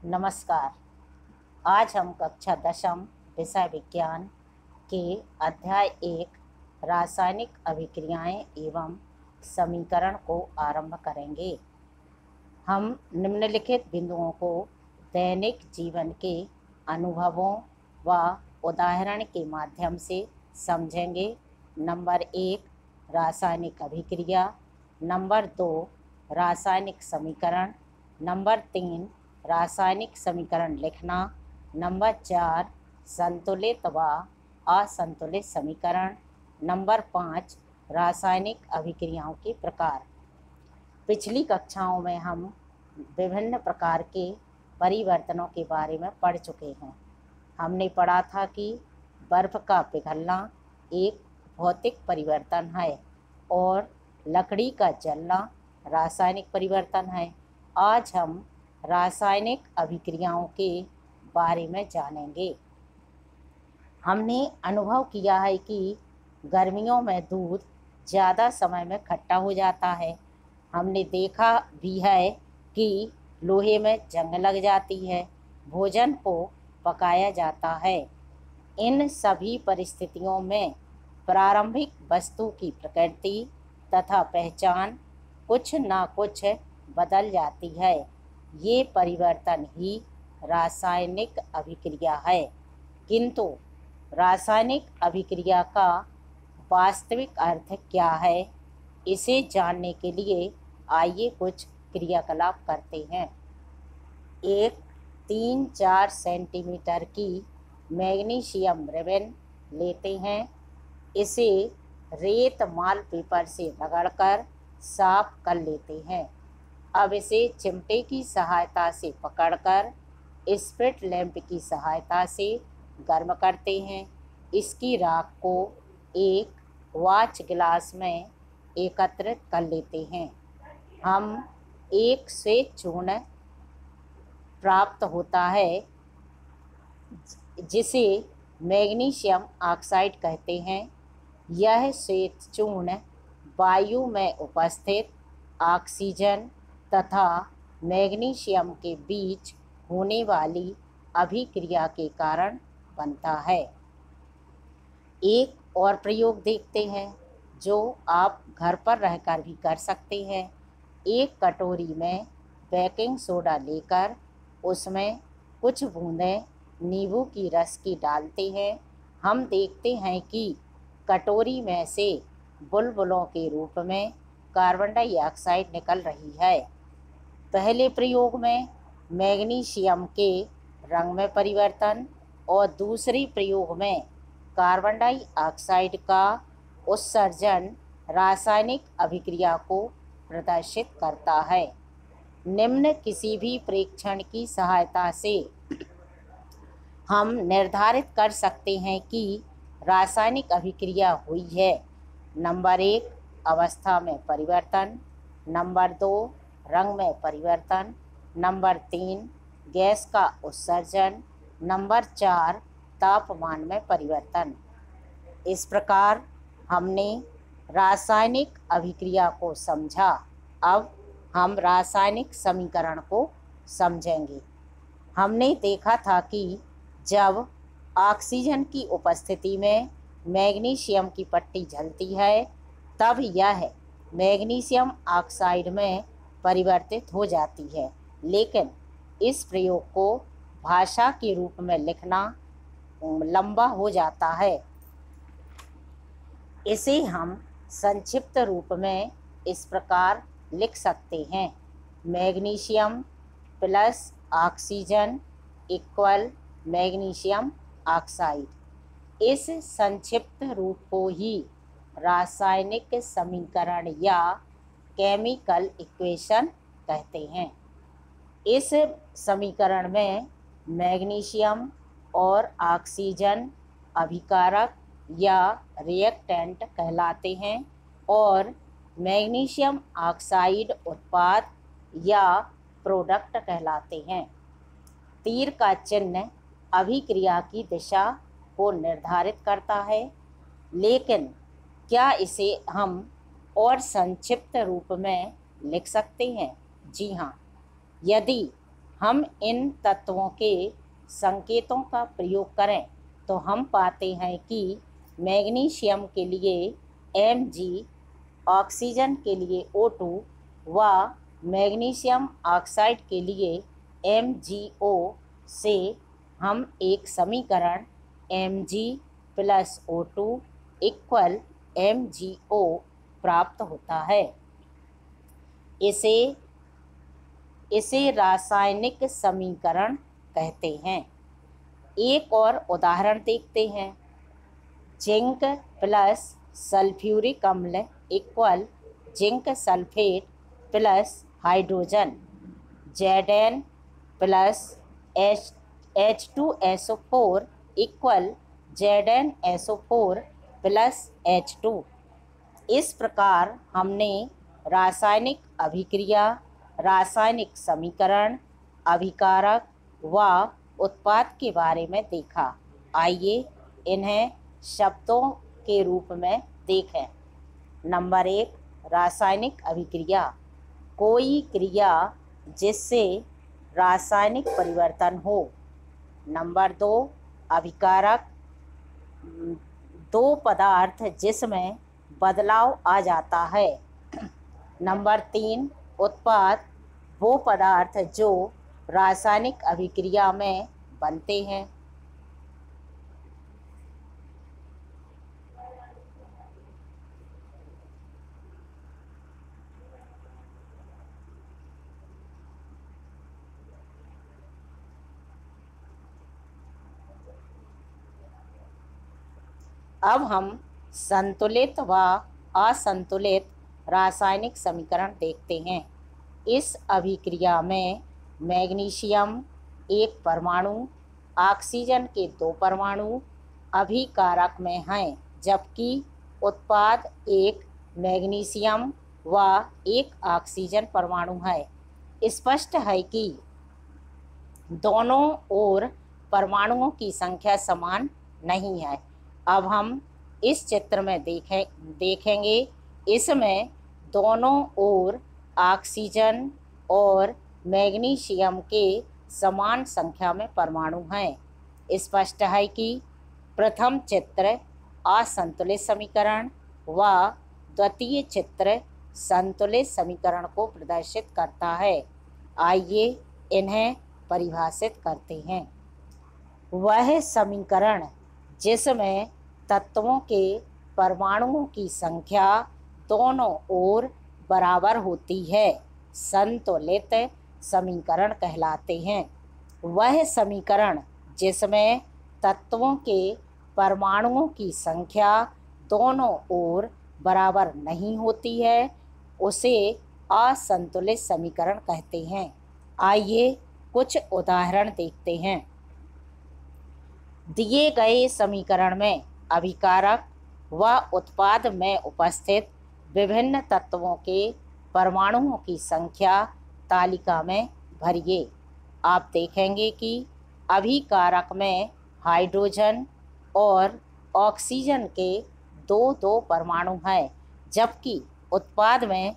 नमस्कार। आज हम कक्षा दशम विषय विज्ञान के अध्याय 1 रासायनिक अभिक्रियाएं एवं समीकरण को आरंभ करेंगे। हम निम्नलिखित बिंदुओं को दैनिक जीवन के अनुभवों व उदाहरण के माध्यम से समझेंगे। नंबर 1 रासायनिक अभिक्रिया, नंबर 2 रासायनिक समीकरण, नंबर 3 रासायनिक समीकरण लिखना, नंबर 4 संतुलित व असंतुलित समीकरण, नंबर 5 रासायनिक अभिक्रियाओं के प्रकार। पिछली कक्षाओं में हम विभिन्न प्रकार के परिवर्तनों के बारे में पढ़ चुके हैं। हमने पढ़ा था कि बर्फ का पिघलना एक भौतिक परिवर्तन है और लकड़ी का जलना रासायनिक परिवर्तन है। आज हम रासायनिक अभिक्रियाओं के बारे में जानेंगे। हमने अनुभव किया है कि गर्मियों में दूध ज़्यादा समय में खट्टा हो जाता है। हमने देखा भी है कि लोहे में जंग लग जाती है, भोजन को पकाया जाता है। इन सभी परिस्थितियों में प्रारंभिक वस्तु की प्रकृति तथा पहचान कुछ न कुछ बदल जाती है। ये परिवर्तन ही रासायनिक अभिक्रिया है। किंतु रासायनिक अभिक्रिया का वास्तविक अर्थ क्या है, इसे जानने के लिए आइए कुछ क्रियाकलाप करते हैं। एक 3-4 सेंटीमीटर की मैग्नीशियम रिबन लेते हैं। इसे रेत माल पेपर से रगड़कर साफ कर लेते हैं। अब इसे चिमटे की सहायता से पकड़कर स्पिट लैंप की सहायता से गर्म करते हैं। इसकी राख को एक वॉच ग्लास में एकत्रित कर लेते हैं। हम एक श्वेत चूर्ण प्राप्त होता है जिसे मैग्नीशियम ऑक्साइड कहते हैं। यह श्वेत चूर्ण वायु में उपस्थित ऑक्सीजन तथा मैग्नीशियम के बीच होने वाली अभिक्रिया के कारण बनता है। एक और प्रयोग देखते हैं जो आप घर पर रहकर भी कर सकते हैं। एक कटोरी में बेकिंग सोडा लेकर उसमें कुछ बूंदें नींबू की रस की डालते हैं। हम देखते हैं कि कटोरी में से बुलबुलों के रूप में कार्बन डाइऑक्साइड निकल रही है। पहले प्रयोग में मैग्नीशियम के रंग में परिवर्तन और दूसरे प्रयोग में कार्बन डाइऑक्साइड का उत्सर्जन रासायनिक अभिक्रिया को प्रदर्शित करता है। निम्न किसी भी प्रेक्षण की सहायता से हम निर्धारित कर सकते हैं कि रासायनिक अभिक्रिया हुई है। नंबर 1 अवस्था में परिवर्तन, नंबर 2 रंग में परिवर्तन, नंबर 3 गैस का उत्सर्जन, नंबर 4 तापमान में परिवर्तन। इस प्रकार हमने रासायनिक अभिक्रिया को समझा। अब हम रासायनिक समीकरण को समझेंगे। हमने देखा था कि जब ऑक्सीजन की उपस्थिति में मैग्नीशियम की पट्टी जलती है तब यह मैग्नीशियम ऑक्साइड में परिवर्तित हो जाती है। लेकिन इस प्रयोग को भाषा के रूप में लिखना लंबा हो जाता है। इसे हम संक्षिप्त रूप में इस प्रकार लिख सकते हैं: magnesium plus oxygen equal magnesium oxide. इस संक्षिप्त रूप को ही रासायनिक समीकरण या केमिकल इक्वेशन कहते हैं। इस समीकरण में मैग्नीशियम और ऑक्सीजन अभिकारक या रिएक्टेंट कहलाते हैं और मैग्नीशियम ऑक्साइड उत्पाद या प्रोडक्ट कहलाते हैं। तीर का चिन्ह अभिक्रिया की दिशा को निर्धारित करता है, लेकिन क्या इसे हम और संक्षिप्त रूप में लिख सकते हैं? जी हाँ। यदि हम इन तत्वों के संकेतों का प्रयोग करें तो हम पाते हैं कि मैग्नीशियम के लिए Mg, ऑक्सीजन के लिए O2 व मैग्नीशियम ऑक्साइड के लिए MgO से हम एक समीकरण Mg + O2 = MgO प्राप्त होता है। इसे रासायनिक समीकरण कहते हैं। एक और उदाहरण देखते हैं। जिंक + सल्फ्यूरिक अम्ल = zinc sulphate + hydrogen, Zn + H2SO4 = ZnSO4 + H2। इस प्रकार हमने रासायनिक अभिक्रिया, रासायनिक समीकरण, अभिकारक व उत्पाद के बारे में देखा। आइए इन्हें शब्दों के रूप में देखें। नंबर 1, रासायनिक अभिक्रिया, कोई क्रिया जिससे रासायनिक परिवर्तन हो। नंबर 2, अभिकारक, दो पदार्थ जिसमें बदलाव आ जाता है। नंबर 3, उत्पाद, वो पदार्थ जो रासायनिक अभिक्रिया में बनते हैं। अब हम संतुलित व असंतुलित रासायनिक समीकरण देखते हैं। इस अभिक्रिया में मैग्नीशियम एक परमाणु, ऑक्सीजन के 2 परमाणु अभिकारक में हैं, जबकि उत्पाद एक मैग्नीशियम व एक ऑक्सीजन परमाणु है। स्पष्ट है कि दोनों ओर परमाणुओं की संख्या समान नहीं है। अब हम इस चित्र में देखेंगे। इसमें दोनों ओर ऑक्सीजन और मैग्नीशियम के समान संख्या में परमाणु हैं। स्पष्ट है कि प्रथम चित्र असंतुलित समीकरण व द्वितीय चित्र संतुलित समीकरण को प्रदर्शित करता है। आइए इन्हें परिभाषित करते हैं। वह समीकरण जिसमें तत्वों के परमाणुओं की संख्या दोनों ओर बराबर होती है संतुलित समीकरण कहलाते हैं। वह समीकरण जिसमें तत्वों के परमाणुओं की संख्या दोनों ओर बराबर नहीं होती है उसे असंतुलित समीकरण कहते हैं। आइए कुछ उदाहरण देखते हैं। दिए गए समीकरण में अभिकारक व उत्पाद में उपस्थित विभिन्न तत्वों के परमाणुओं की संख्या तालिका में भरिए। आप देखेंगे कि अभिकारक में हाइड्रोजन और ऑक्सीजन के 2 परमाणु हैं, जबकि उत्पाद में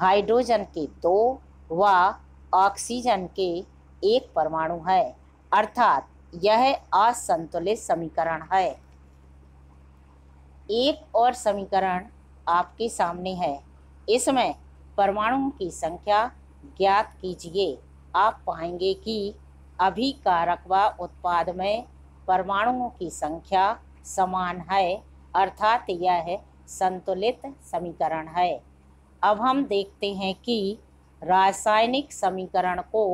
हाइड्रोजन के 2 व ऑक्सीजन के 1 परमाणु है, अर्थात यह असंतुलित समीकरण है। एक और समीकरण आपके सामने है। इसमें परमाणुओं की संख्या ज्ञात कीजिए। आप पाएंगे कि अभिकारक व उत्पाद में परमाणुओं की संख्या समान है, अर्थात यह संतुलित समीकरण है। अब हम देखते हैं कि रासायनिक समीकरण को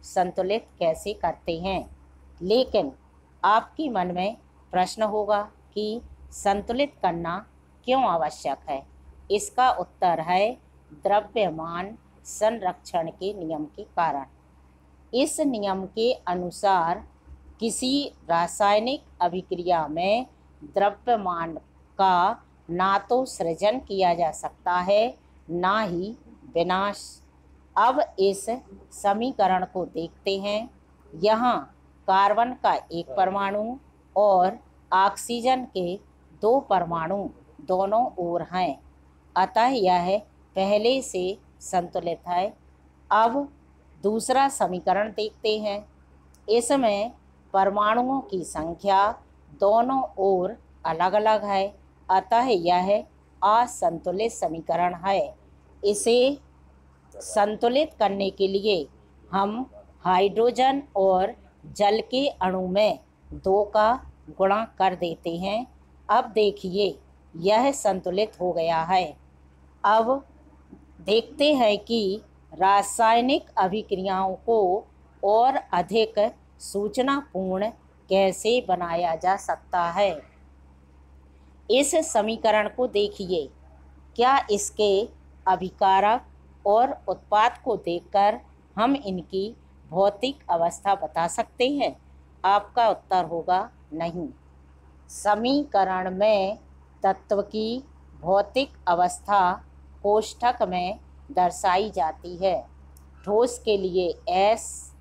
संतुलित कैसे करते हैं। लेकिन आपके मन में प्रश्न होगा कि संतुलित करना क्यों आवश्यक है। इसका उत्तर है द्रव्यमान संरक्षण के नियम के कारण। इस नियम के अनुसार किसी रासायनिक अभिक्रिया में द्रव्यमान का ना तो सृजन किया जा सकता है ना ही विनाश। अब इस समीकरण को देखते हैं। यहाँ कार्बन का 1 परमाणु और ऑक्सीजन के 2 परमाणु दोनों ओर हैं, अतः यह पहले से संतुलित है। अब दूसरा समीकरण देखते हैं। इसमें परमाणुओं की संख्या दोनों ओर अलग अलग है, अतः यह असंतुलित समीकरण है। इसे संतुलित करने के लिए हम हाइड्रोजन और जल के अणु में 2 का गुणा कर देते हैं। अब देखिए यह संतुलित हो गया है। अब देखते हैं कि रासायनिक अभिक्रियाओं को और अधिक सूचनापूर्ण कैसे बनाया जा सकता है। इस समीकरण को देखिए। क्या इसके अभिकारक और उत्पाद को देखकर हम इनकी भौतिक अवस्था बता सकते हैं? आपका उत्तर होगा नहीं। समीकरण में तत्व की भौतिक अवस्था कोष्ठक में दर्शाई जाती है। ठोस के लिए S,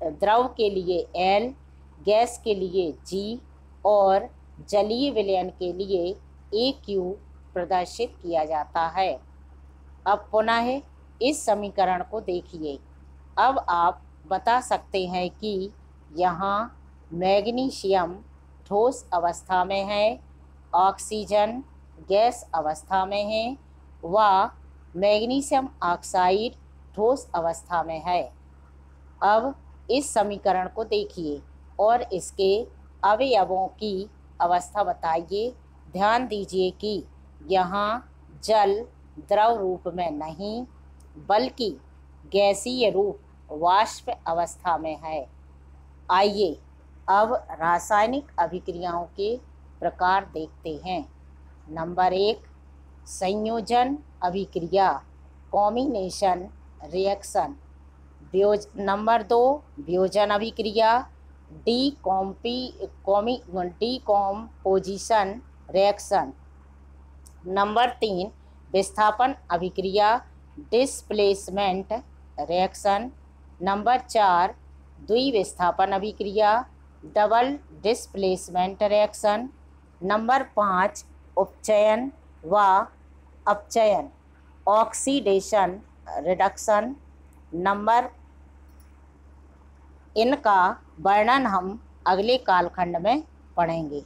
द्रव के लिए L, गैस के लिए G और जलीय विलयन के लिए AQ प्रदर्शित किया जाता है। अब पुनः इस समीकरण को देखिए। अब आप बता सकते हैं कि यहाँ मैग्नीशियम ठोस अवस्था में है, ऑक्सीजन गैस अवस्था में है व मैग्नीशियम ऑक्साइड ठोस अवस्था में है। अब इस समीकरण को देखिए और इसके अवयवों की अवस्था बताइए। ध्यान दीजिए कि यहाँ जल द्रव रूप में नहीं बल्कि गैसीय रूप वाष्प अवस्था में है। आइए अब रासायनिक अभिक्रियाओं के प्रकार देखते हैं। नंबर 1 संयोजन अभिक्रिया, कॉम्बिनेशन रिएक्शन। नंबर 2 वियोजन अभिक्रिया, डीकॉम्पोजिशन रिएक्शन। नंबर 3 विस्थापन अभिक्रिया, डिस्प्लेसमेंट रिएक्शन। नंबर 4 द्विविस्थापन अभिक्रिया, डबल डिस्प्लेसमेंट रिएक्शन। नंबर 5 उपचयन व अपचयन, ऑक्सीडेशन रिडक्शन। इनका वर्णन हम अगले कालखंड में पढ़ेंगे।